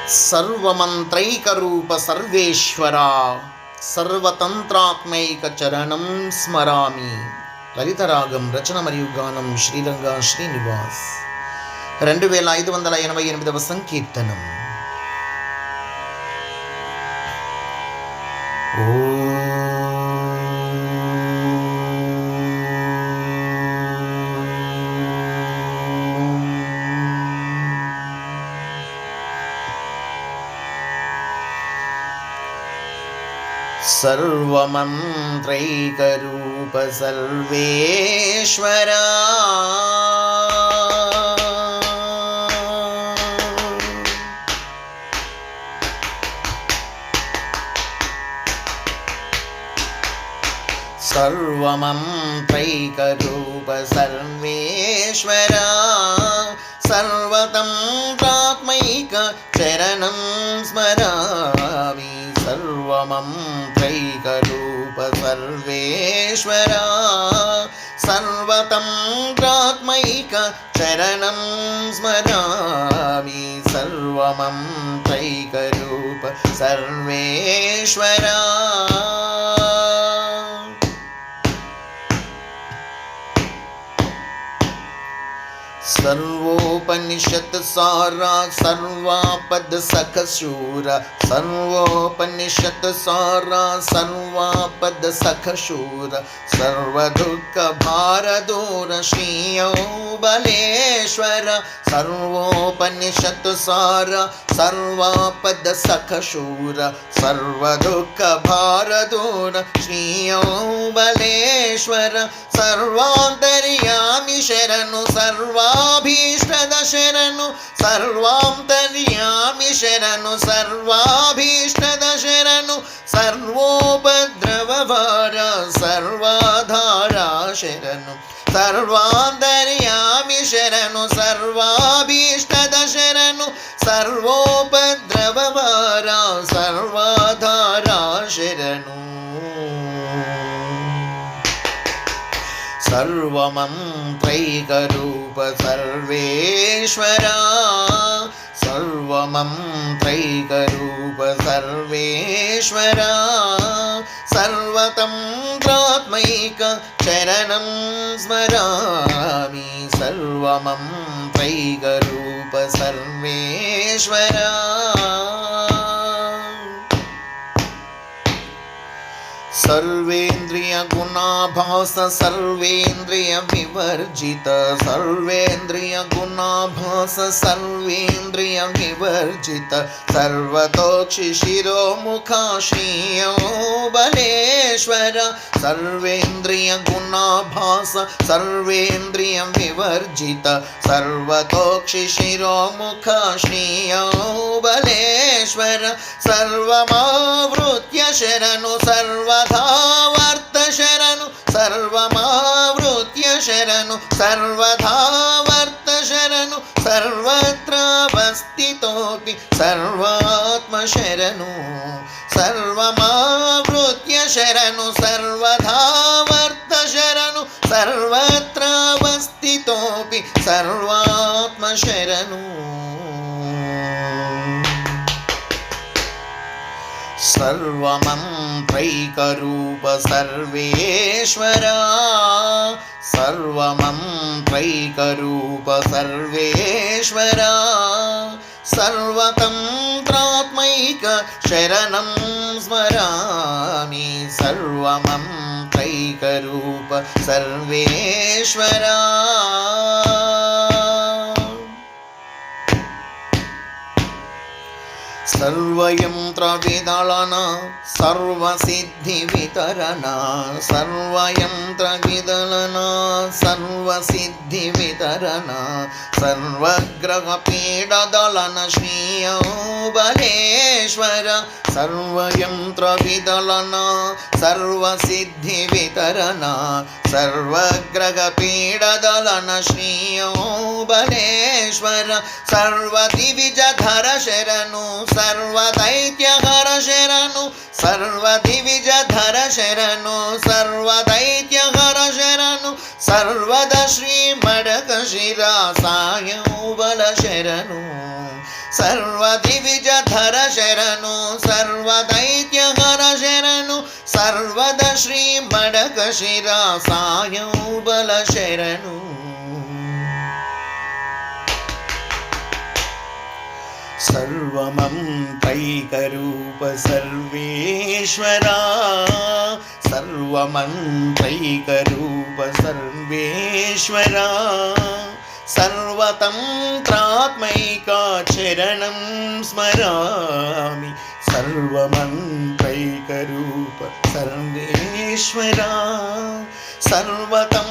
సర్వమంత్రైకరూప సర్వేశ్వర సర్వతంత్రాత్మైక చరణం స్మరామి. లలితరాగం రచన మరియు గానం శ్రీరంగ శ్రీనివాస్. 2588వ సంకీర్తనం. सर्वमंत्रैकरूप सर्वेश्वरा सर्वमंत्रैकरूप सर्वेश्वरा सर्वतंत्रात्मैक चरणं स्मरामि. सर्वमंत्रैकरूप सर्वेश्वरा सर्वतंत्रात्मैक चरणं स्मरामि. सर्वमंत्रैकरूप सर्वेश्वरा सर्वोपनिषत् सारा सर्वापद सखशूर सर्वोपनिषत् सारा सर्वापद सखशूर सर्वदुःख भारदूर श्रीयो बलेश्वर. सर्वोपनिषत् सारा सर्वापद सखशूर सर्वदुःख भारदूर श्रीयो बलेश्वर. सर्वान्तर्यामि शरणु सर्वाभीष्टद शरणु सर्वान्तर्यामि शरणु सर्वाभीष्टद शरणु सर्वोपद्रवभार सर्वाधारा शरणु सर्वान्तर्यामि शरणु सर्वाभीष्टद शरणु सर्वोपद्रवभार सर्वाधारा शरणु. सर्वमंत्रैकरूप सर्वेश्वरा सर्वमंत्रैकरूप सर्वेश्वरा सर्वतंत्रात्मैक चरणं स्मरामि. सर्वमंत्रैकरूप सर्वेश्वरा सर्वेन्द्रिय गुणाभास सर्वेन्द्रिय विवर्जित सर्वेन्द्रिय गुणाभास सर्वेन्द्रिय विवर्जित सर्वतोक्षि शिरोमुखा श्रीयो बलेश्वर. सर्वेन्द्रिय गुणाभास सर्वेन्द्रिय विवर्जित सर्वतोक्षि शिरोमुखा श्रीयो बलेश्वर. सर्वमावृत्य शरणु सर्वधावर्त शरणु सर्वमावृत्य शरणु सर्वधावर्त शरणु सर्वत्रावस्थितोऽपि सर्वात्म शरणु. सर्वमावृत्य शरणु सर्वधावर्त शरणु सर्वत्रावस्थितोऽपि सर्वात्म शरणु. सर्वमंत्रैकरूप सर्वेश्वरा सर्वमंत्रैकरूप सर्वेश्वरा सर्वतंत्रात्मैक शरणं स्मरामि. सर्वमंत्रैकरूप सर्वेश्वरा सर्वयंत्र विदलना सर्वसिद्धि वितरणा सर्वयंत्र विदलना सर्वसिद्धि वितरणा सर्वग्रह पीडदलन श्रीयो बलेश्वर. सर्वयंत्र विदलना सर्वसिद्धि वितरणा सर्वग्रह पीडदलन श्रीयो बलेश्वर. सर्वदिविजधर शरणु सर्वदैत्यहर शरणु सर्वदिविजधर शरणु सर्वदैत्यहर शरणु सर्वद श्रीमडकशिरा सायो बल शरणु सर्वदिविजधर శ్రీ మడక శిరా సాయం బల శరణు సర్వమంత్రైకరూప సర్వేశ్వరా సర్వమంత్రైకరూప సర్వేశ్వరా సర్వతంత్రాత్మైకా చరణం స్మరామి సర్వమంత్రైకరూప సర్వేశ్వరా సర్వతంత్రాత్మైకా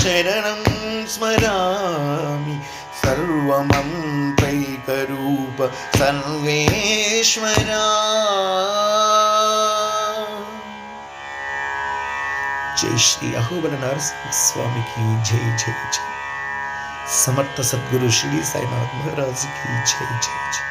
చరణం స్మరామి సర్వమంత్రైకరూప సర్వేశ్వరా. జై శ్రీ అహోబల నరసింహ స్వామికి జై జై జై. సమర్థ సద్గురు శ్రీ సాయినాథ్ మహారాజ్ की जय जय जय.